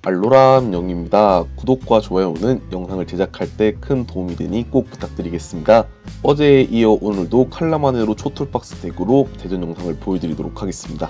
알로람 영입니다. 구독과 좋아요는 영상을 제작할 때 큰 도움이 되니 꼭 부탁드리겠습니다. 어제에 이어 오늘도 칼라마네로 초툴박스 덱으로 대전 영상을 보여드리도록 하겠습니다.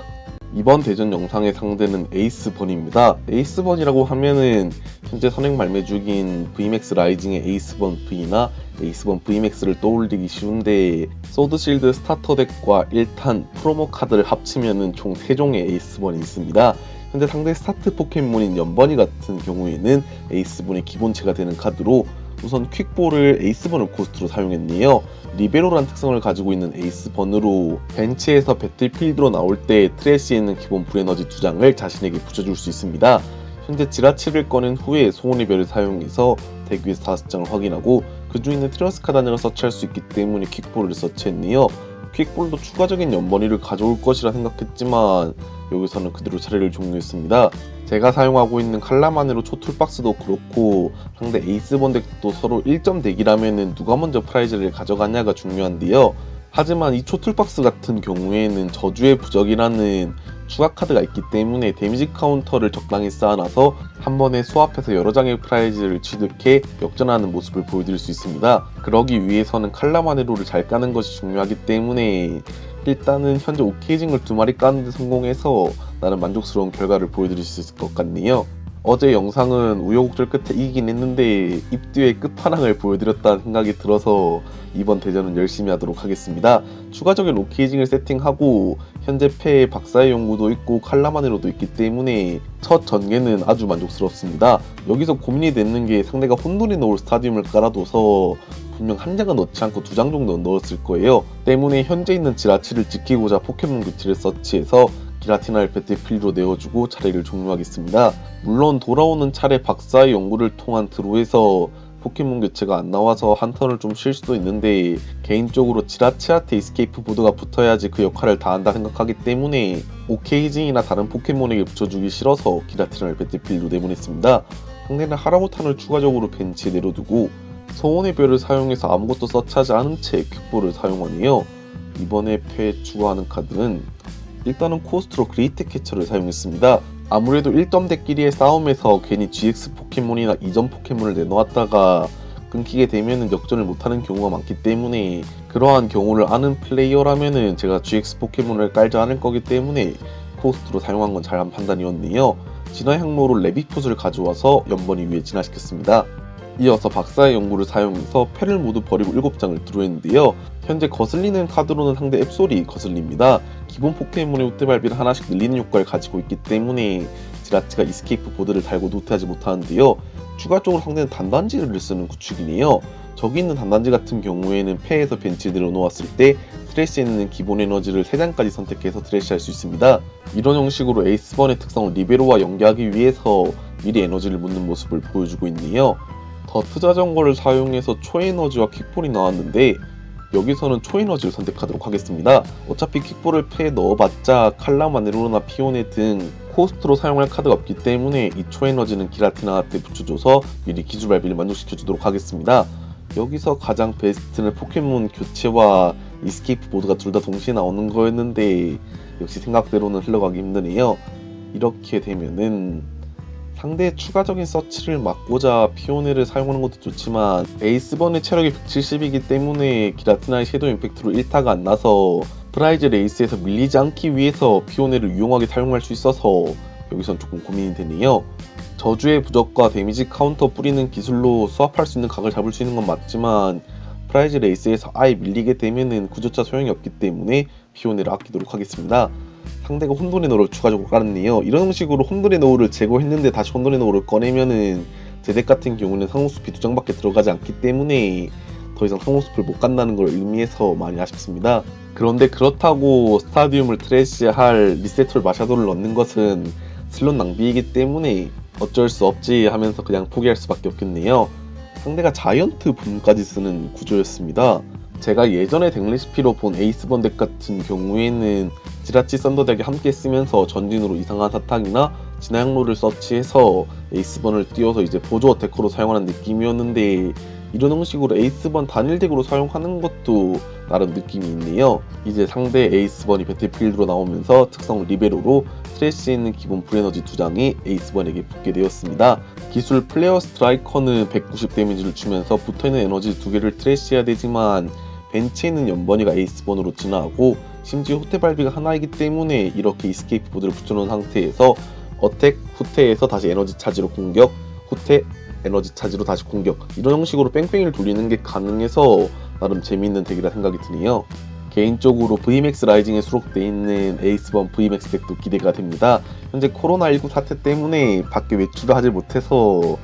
이번 대전 영상의 상대는 에이스번입니다. 에이스번이라고 하면은 현재 선행 발매 중인 VMAX 라이징의 에이스번 V나 에이스번 VMAX를 떠올리기 쉬운데 소드실드 스타터 덱과 1탄 프로모 카드를 합치면은 총 3종의 에이스번이 있습니다. 현재 상대 스타트 포켓몬인 연번이 같은 경우에는 에이스번의 기본체가 되는 카드로 우선 퀵볼을 에이스번을 코스트로 사용했네요. 리베로란 특성을 가지고 있는 에이스번으로 벤치에서 배틀필드로 나올 때 트래시에 있는 기본 불에너지 2장을 자신에게 붙여줄 수 있습니다. 현재 지라치를 꺼낸 후에 소원의 별을 사용해서 덱 위에서 5장을 확인하고 그 중에 있는 트리어스 카드 한 장을 서치할 수 있기 때문에 퀵볼을 서치했네요. 퀵볼도 추가적인 연번이를 가져올 것이라 생각했지만 여기서는 그대로 차례를 종료했습니다. 제가 사용하고 있는 칼라마네로 초툴박스도 그렇고 상대 에이스번 덱도 서로 1점 덱이라면 누가 먼저 프라이즈를 가져가냐가 중요한데요. 하지만 이 초툴박스 같은 경우에는 저주의 부적이라는 추가 카드가 있기 때문에 데미지 카운터를 적당히 쌓아놔서 한 번에 수합해서 여러 장의 프라이즈를 취득해 역전하는 모습을 보여드릴 수 있습니다. 그러기 위해서는 칼라마네로를 잘 까는 것이 중요하기 때문에 일단은 현재 오케이징을 2마리 까는데 성공해서 나는 만족스러운 결과를 보여드릴 수 있을 것 같네요. 어제 영상은 우여곡절 끝에 이기긴 했는데 입뒤의 끝판왕을 보여드렸다는 생각이 들어서 이번 대전은 열심히 하도록 하겠습니다. 추가적인 오케이징을 세팅하고 현재 패에 박사의 연구도 있고 칼라마네로도 있기 때문에 첫 전개는 아주 만족스럽습니다. 여기서 고민이 되는 게 상대가 혼돈이 넣을 스타디움을 깔아둬서 분명 한 장은 넣지 않고 2장 정도 넣었을 거예요. 때문에 현재 있는 지라치를 지키고자 포켓몬 교체를 서치해서 기라티나를 배틀필드로 내어주고 차례를 종료하겠습니다. 물론 돌아오는 차례 박사의 연구를 통한 드로에서 포켓몬 교체가 안 나와서 한 턴을 좀 쉴 수도 있는데 개인적으로 지라치한테 이스케이프 보드가 붙어야지 그 역할을 다한다 생각하기 때문에 오케이징이나 다른 포켓몬에게 붙여주기 싫어서 기라티나를 배틀필드로 내보냈습니다. 상대는 하라고탄을 추가적으로 벤치에 내려두고 소원의 별을 사용해서 아무것도 서치하지 않은 채 퀵볼을 사용하네요. 이번에 패에 추가하는 카드는 일단은 코스트로 그레이트 캐처를 사용했습니다. 아무래도 1점 덱끼리의 싸움에서 괜히 GX 포켓몬이나 이전 포켓몬을 내놓았다가 끊기게 되면 역전을 못하는 경우가 많기 때문에 그러한 경우를 아는 플레이어라면은 제가 GX 포켓몬을 깔지 않을 거기 때문에 코스트로 사용한 건 잘한 판단이었네요. 진화 향로로 레비풋을 가져와서 연번이 위에 진화시켰습니다. 이어서 박사의 연구를 사용해서 패를 모두 버리고 7장을 드로했는데요. 현재 거슬리는 카드로는 상대 앱솔이 거슬립니다. 기본 포켓몬의 우트발비를 하나씩 늘리는 효과를 가지고 있기 때문에 지라치가 이스케이프 보드를 달고 노트하지 못하는데요. 추가적으로 상대는 단단지를 쓰는 구축이네요. 저기 있는 단단지 같은 경우에는 패에서 벤치에 내려놓았을 때 트래시에 있는 기본 에너지를 3장까지 선택해서 트래시할 수 있습니다. 이런 형식으로 에이스번의 특성을 리베로와 연계하기 위해서 미리 에너지를 묻는 모습을 보여주고 있네요. 더트 자전거를 사용해서 초에너지와 퀵볼이 나왔는데 여기서는 초에너지를 선택하도록 하겠습니다. 어차피 퀵볼을 패에 넣어봤자 칼라마네로나 피오네 등 코스트로 사용할 카드가 없기 때문에 이 초에너지는 기라티나한테 붙여줘서 미리 기술발비를 만족시켜주도록 하겠습니다. 여기서 가장 베스트는 포켓몬 교체와 이스케이프 보드가 둘 다 동시에 나오는 거였는데 역시 생각대로는 흘러가기 힘드네요. 이렇게 되면은 상대의 추가적인 서치를 막고자 피오네를 사용하는 것도 좋지만 에이스번의 체력이 170이기 때문에 기라티나의 섀도우 임팩트로 1타가 안 나서 프라이즈 레이스에서 밀리지 않기 위해서 피오네를 유용하게 사용할 수 있어서 여기선 조금 고민이 되네요. 저주의 부적과 데미지 카운터 뿌리는 기술로 수합할 수 있는 각을 잡을 수 있는 건 맞지만 프라이즈 레이스에서 아예 밀리게 되면은 구조차 소용이 없기 때문에 피오네를 아끼도록 하겠습니다. 상대가 혼돈의 노를 추가적으로 깔았네요. 이런 형식으로 혼돈의 노를 제거했는데 다시 혼돈의 노를 꺼내면은 제 덱 같은 경우는 상호숲이 2장밖에 들어가지 않기 때문에 더 이상 상호숲을 못 간다는 걸 의미해서 많이 아쉽습니다. 그런데 그렇다고 스타디움을 트래시할 리세톨 마샤도를 넣는 것은 슬롯 낭비이기 때문에 어쩔 수 없지 하면서 그냥 포기할 수밖에 없겠네요. 상대가 자이언트 붐까지 쓰는 구조였습니다. 제가 예전에 덱 레시피로 본 에이스번 덱 같은 경우에는 지라치 썬더 덱에 함께 쓰면서 전진으로 이상한 사탕이나 진화영로를 서치해서 에이스번을 띄워서 이제 보조 어태커로 사용하는 느낌이었는데, 이런 형식으로 에이스번 단일 덱으로 사용하는 것도 나름 느낌이 있네요. 이제 상대 에이스번이 배틀필드로 나오면서 특성 리베로로 트래시에 있는 기본 불에너지 2장이 에이스번에게 붙게 되었습니다. 기술 플레어 스트라이커는 190 데미지를 주면서 붙어있는 에너지 2개를 트래시해야 되지만, 벤치에 있는 연번이가 에이스번으로 진화하고 심지어 후퇴 발비가 하나이기 때문에 이렇게 이스케이프 보드를 붙여놓은 상태에서 어택, 후퇴에서 다시 에너지 차지로 공격, 후퇴, 에너지 차지로 다시 공격, 이런 형식으로 뺑뺑이를 돌리는 게 가능해서 나름 재미있는 덱이라 생각이 드네요. 개인적으로 VMAX 라이징에 수록되어 있는 에이스번 VMAX 덱도 기대가 됩니다. 현재 코로나19 사태 때문에 밖에 외출을 하지 못해서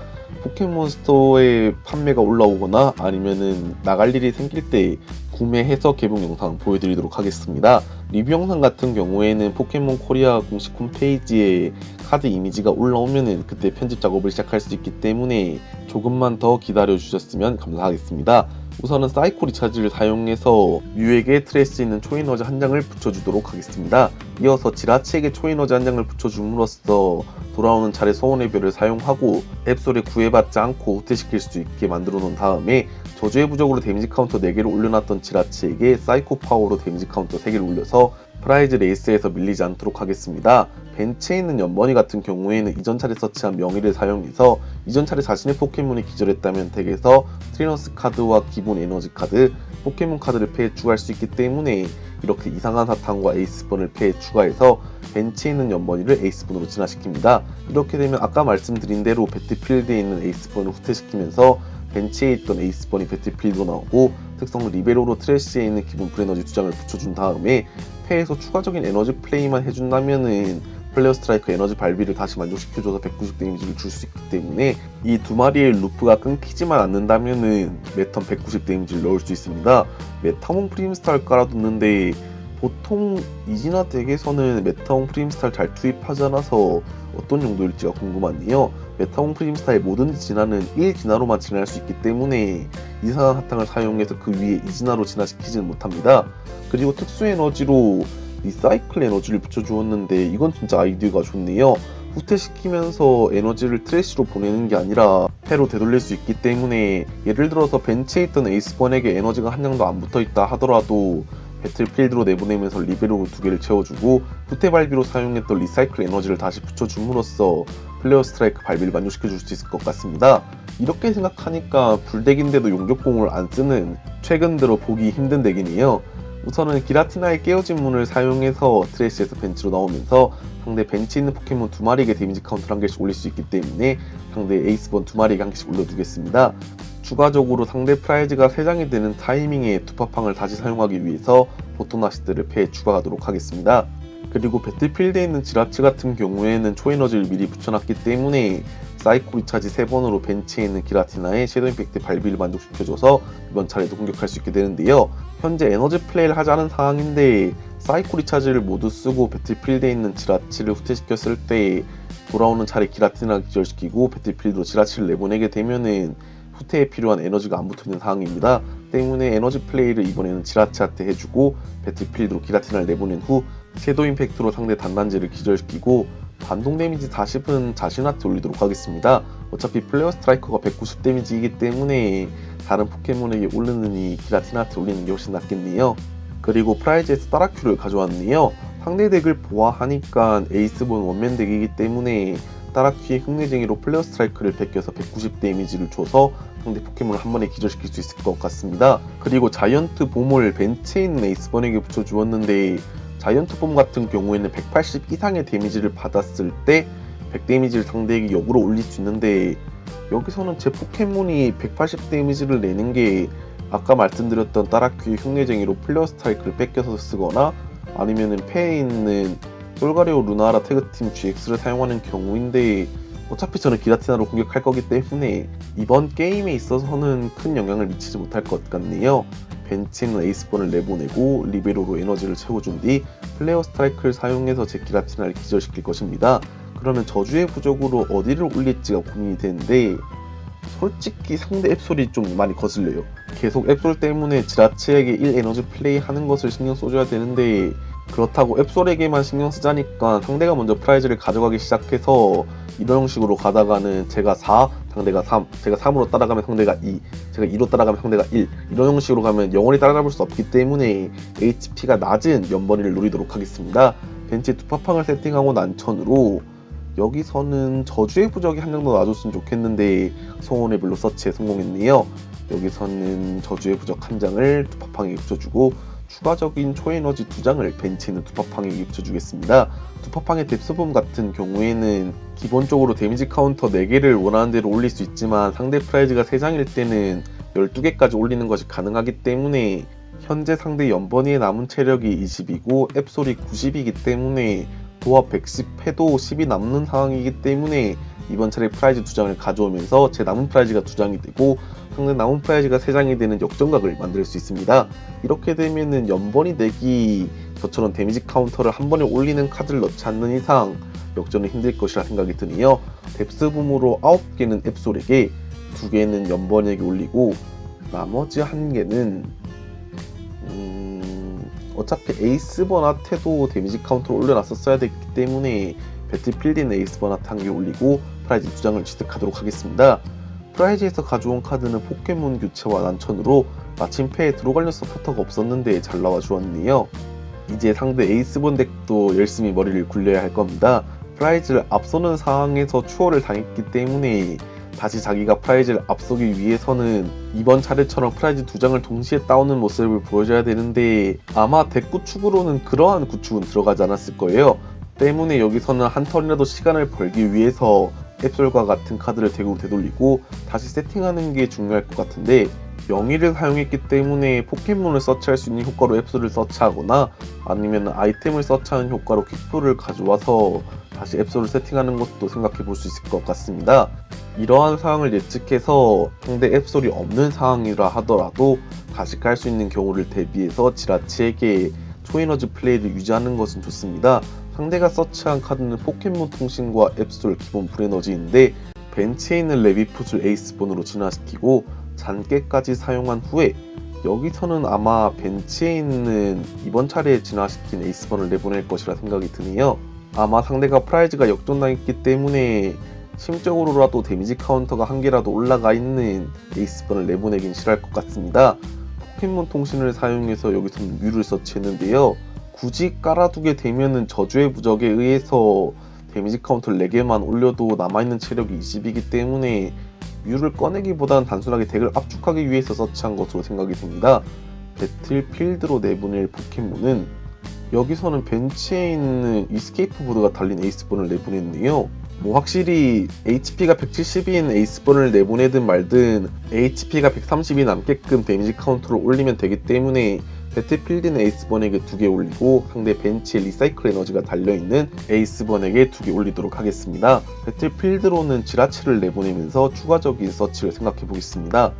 포켓몬스터의 판매가 올라오거나 아니면은 나갈 일이 생길 때 구매해서 개봉 영상 보여드리도록 하겠습니다. 리뷰 영상 같은 경우에는 포켓몬 코리아 공식 홈페이지에 카드 이미지가 올라오면은 그때 편집 작업을 시작할 수 있기 때문에 조금만 더 기다려 주셨으면 감사하겠습니다. 우선은 사이코 리차지를 사용해서 뮤에게 트래시 있는 초에너지 한 장을 붙여주도록 하겠습니다. 이어서 지라치에게 초에너지 한 장을 붙여줌으로써 돌아오는 차례 소원의 별을 사용하고 앱솔에 구애받지 않고 후퇴시킬 수 있게 만들어 놓은 다음에 저주의 부적으로 데미지 카운터 4개를 올려놨던 지라치에게 사이코 파워로 데미지 카운터 3개를 올려서 프라이즈 레이스에서 밀리지 않도록 하겠습니다. 벤치에 있는 연번이 같은 경우에는 이전 차례 서치한 명의를 사용해서 이전 차례 자신의 포켓몬이 기절했다면 덱에서 트레이너스 카드와 기본 에너지 카드, 포켓몬 카드를 패에 추가할 수 있기 때문에 이렇게 이상한 사탕과 에이스번을 패에 추가해서 벤치에 있는 연번이를 에이스번으로 진화시킵니다. 이렇게 되면 아까 말씀드린 대로 배틀필드에 있는 에이스번을 후퇴시키면서 벤치에 있던 에이스번이 배틀필드로 나오고 특성 리베로로 트래시에 있는 기본 불에너지 2장을 붙여준 다음에 패에서 추가적인 에너지 플레이만 해준다면은 플레어 스트라이크 에너지 발비를 다시 만족시켜줘서 190 데미지를 줄 수 있기 때문에 이 두 마리의 루프가 끊기지만 않는다면은 매턴 190 데미지를 넣을 수 있습니다. 메타몽 프림스타를 깔아뒀는데 보통 이진화 덱에서는 메타몽 프림스타를 잘 투입하지 않아서 어떤 정도일지가 궁금하네요. 메타몽 프림스타의 모든 진화는 1진화로만 진화할 수 있기 때문에 이상한 사탕을 사용해서 그 위에 2진화로 진화시키지는 못합니다. 그리고 특수 에너지로 리사이클 에너지를 붙여주었는데 이건 진짜 아이디어가 좋네요. 후퇴시키면서 에너지를 트래시로 보내는 게 아니라 패로 되돌릴 수 있기 때문에 예를 들어서 벤치에 있던 에이스번에게 에너지가 한 장도 안 붙어있다 하더라도 배틀필드로 내보내면서 리베로 2개를 채워주고 후퇴 발비로 사용했던 리사이클 에너지를 다시 붙여줌으로써 플레어 스트라이크 발비를 만족시켜줄 수 있을 것 같습니다. 이렇게 생각하니까 불덱인데도 용격공을 안 쓰는 최근 들어 보기 힘든 덱이네요. 우선은 기라티나의 깨어진 문을 사용해서 트래시에서 벤치로 나오면서 상대 벤치에 있는 포켓몬 2마리에게 데미지 카운트를 1개씩 올릴 수 있기 때문에 상대 에이스번 2마리에게 1개씩 올려두겠습니다. 추가적으로 상대 프라이즈가 3장이 되는 타이밍에 투파팡을 다시 사용하기 위해서 보토나시드를 패에 추가하도록 하겠습니다. 그리고 배틀필드에 있는 지라치 같은 경우에는 초에너지를 미리 붙여놨기 때문에 사이코 리차지 3번으로 벤치에 있는 기라티나의 섀도우 임팩트 발비를 만족시켜줘서 이번 차례도 공격할 수 있게 되는데요. 현재 에너지 플레이를 하지 않은 상황인데 사이코 리차지를 모두 쓰고 배틀필드에 있는 지라치를 후퇴시켰을 때 돌아오는 차례 기라티나를 기절시키고 배틀필드로 지라치를 내보내게 되면은 후퇴에 필요한 에너지가 안 붙어있는 상황입니다. 때문에 에너지 플레이를 이번에는 지라치한테 해주고 배틀필드로 기라티나를 내보낸 후 섀도우 임팩트로 상대 단단지를 기절시키고 반동 데미지 40은 자신한테 올리도록 하겠습니다. 어차피 플레어 스트라이커가 190 데미지이기 때문에 다른 포켓몬에게 오르느니 기라티나한테 올리는 게 훨씬 낫겠네요. 그리고 프라이즈에서 따라큐를 가져왔네요. 상대 덱을 보아하니까 에이스본 원맨 덱이기 때문에 따라큐의 흉내쟁이로 플레어 스트라이크를 베껴서 190 데미지를 줘서 상대 포켓몬을 한 번에 기절시킬 수 있을 것 같습니다. 그리고 자이언트 봄을 벤치에 있는 에이스번에게 붙여주었는데 자이언트 봄 같은 경우에는 180 이상의 데미지를 받았을 때 100 데미지를 상대에게 역으로 올릴 수 있는데 여기서는 제 포켓몬이 180 데미지를 내는 게 아까 말씀드렸던 따라큐의 흉내쟁이로 플레어 스트라이크를 뺏겨서 쓰거나 아니면은 패에 있는 솔가리오 루나라 태그팀 GX를 사용하는 경우인데 어차피 저는 기라티나로 공격할 거기 때문에 이번 게임에 있어서는 큰 영향을 미치지 못할 것 같네요. 벤치는 에이스번을 내보내고 리베로로 에너지를 채워준 뒤 플레어 스트라이크를 사용해서 제 기라티나를 기절시킬 것입니다. 그러면 저주의 부적으로 어디를 올릴지가 고민이 되는데 솔직히 상대 앱솔이 좀 많이 거슬려요. 계속 앱솔 때문에 지라치에게 1 에너지 플레이 하는 것을 신경 써줘야 되는데 그렇다고 앱솔에게만 신경 쓰자니까 상대가 먼저 프라이즈를 가져가기 시작해서 이런 형식으로 가다가는 제가 4, 상대가 3, 제가 3으로 따라가면 상대가 2, 제가 2로 따라가면 상대가 1 이런 형식으로 가면 영원히 따라잡을 수 없기 때문에 HP가 낮은 연번이를 노리도록 하겠습니다. 벤치에 투파팡을 세팅하고 난천으로 여기서는 저주의 부적이 한 장 더 놔줬으면 좋겠는데 소원의 별로 서치에 성공했네요. 여기서는 저주의 부적 한 장을 투파팡에 붙여주고 추가적인 초에너지 2장을 벤치에 있는 투파팡에게 붙여주겠습니다. 투파팡의 뎁스봄 같은 경우에는 기본적으로 데미지 카운터 4개를 원하는 대로 올릴 수 있지만 상대 프라이즈가 3장일 때는 12개까지 올리는 것이 가능하기 때문에 현재 상대 연번이의 남은 체력이 20이고 앱솔이 90이기 때문에 도합 110 해도 10이 남는 상황이기 때문에 이번 차례 프라이즈 2장을 가져오면서 제 남은 프라이즈가 2장이 되고 상대 남은 프라이즈가 3장이 되는 역전각을 만들 수 있습니다. 이렇게 되면은 연번이 내기 저처럼 데미지 카운터를 한 번에 올리는 카드를 넣지 않는 이상 역전은 힘들 것이라 생각이 드네요. 뎁스붐으로 9개는 앱솔에게 2개는 연번에게 올리고 나머지 1개는 어차피 에이스 버나트도 데미지 카운터를 올려놨었어야 됐기 때문에 배틀필드는 에이스 버나트 1개 올리고 프라이즈 2장을 취득하도록 하겠습니다. 프라이즈에서 가져온 카드는 포켓몬 교체와 난천으로 마침패에 들어갈려 서포터가 없었는데 잘 나와 주었네요. 이제 상대 에이스본 덱도 열심히 머리를 굴려야 할 겁니다. 프라이즈를 앞서는 상황에서 추월을 당했기 때문에 다시 자기가 프라이즈를 앞서기 위해서는 이번 차례처럼 프라이즈 2장을 동시에 따오는 모습을 보여줘야 되는데 아마 덱 구축으로는 그러한 구축은 들어가지 않았을 거예요. 때문에 여기서는 한 턴이라도 시간을 벌기 위해서 앱솔과 같은 카드를 덱으로 되돌리고 다시 세팅하는 게 중요할 것 같은데 영의를 사용했기 때문에 포켓몬을 서치할 수 있는 효과로 앱솔을 서치하거나 아니면 아이템을 서치하는 효과로 퀵풀을 가져와서 다시 앱솔을 세팅하는 것도 생각해 볼 수 있을 것 같습니다. 이러한 상황을 예측해서 상대 앱솔이 없는 상황이라 하더라도 다시 깔 수 있는 경우를 대비해서 지라치에게 초에너지 플레이를 유지하는 것은 좋습니다. 상대가 서치한 카드는 포켓몬 통신과 앱솔 기본 불에너지인데 벤치에 있는 레비풋을 에이스본으로 진화시키고 잔깨까지 사용한 후에 여기서는 아마 벤치에 있는 이번 차례에 진화시킨 에이스본을 내보낼 것이라 생각이 드네요. 아마 상대가 프라이즈가 역전당했기 때문에 심적으로라도 데미지 카운터가 1개라도 올라가 있는 에이스본을 내보내긴 싫어할 것 같습니다. 포켓몬 통신을 사용해서 여기서는 뮤를 서치했는데요. 굳이 깔아두게 되면은 저주의 부적에 의해서 데미지 카운터를 4개만 올려도 남아있는 체력이 20이기 때문에 뮤를 꺼내기보다는 단순하게 덱을 압축하기 위해서 서치한 것으로 생각이 됩니다. 배틀필드로 내보낼 포켓몬은 여기서는 벤치에 있는 이스케이프 보드가 달린 에이스본을 내보냈네요. 확실히 HP가 170인 에이스본을 내보내든 말든 HP가 130이 남게끔 데미지 카운터를 올리면 되기 때문에 배틀필드는 에이스본에게 2개 올리고 상대 벤치에 리사이클 에너지가 달려있는 에이스본에게 2개 올리도록 하겠습니다. 배틀필드로는 지라치를 내보내면서 추가적인 서치를 생각해 보겠습니다.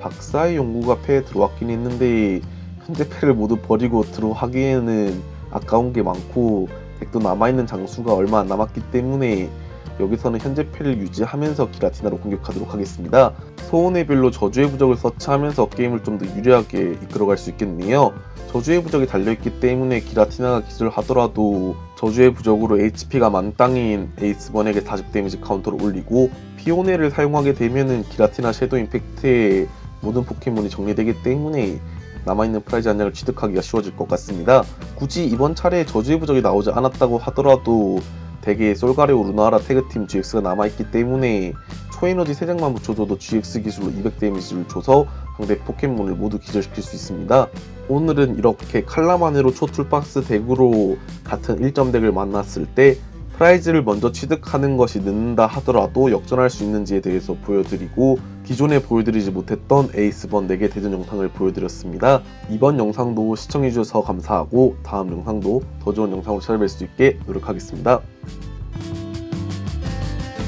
박사의 연구가 패에 들어왔긴 했는데 현재 패를 모두 버리고 들어가기에는 아까운 게 많고 덱도 남아있는 장수가 얼마 안 남았기 때문에 여기서는 현재 패를 유지하면서 기라티나로 공격하도록 하겠습니다. 소원의 별로 저주의 부적을 서치하면서 게임을 좀 더 유리하게 이끌어갈 수 있겠네요. 저주의 부적이 달려있기 때문에 기라티나가 기술하더라도 저주의 부적으로 HP가 만땅인 에이스번에게 다식 데미지 카운터를 올리고 피오네를 사용하게 되면은 기라티나 섀도우 임팩트에 모든 포켓몬이 정리되기 때문에 남아있는 프라이즈 한 장을 취득하기가 쉬워질 것 같습니다. 굳이 이번 차례에 저주의 부적이 나오지 않았다고 하더라도 덱에 솔가레오 루나라 태그팀 GX가 남아있기 때문에 초에너지 3장만 붙여줘도 GX 기술로 200 데미지를 줘서 상대 포켓몬을 모두 기절시킬 수 있습니다. 오늘은 이렇게 칼라마네로 초툴박스 덱으로 같은 1점 덱을 만났을 때 프라이즈를 먼저 취득하는 것이 늦는다 하더라도 역전할 수 있는지에 대해서 보여드리고 기존에 보여드리지 못했던 에이스번 4개 대전 영상을 보여드렸습니다. 이번 영상도 시청해주셔서 감사하고 다음 영상도 더 좋은 영상으로 찾아뵐 수 있게 노력하겠습니다.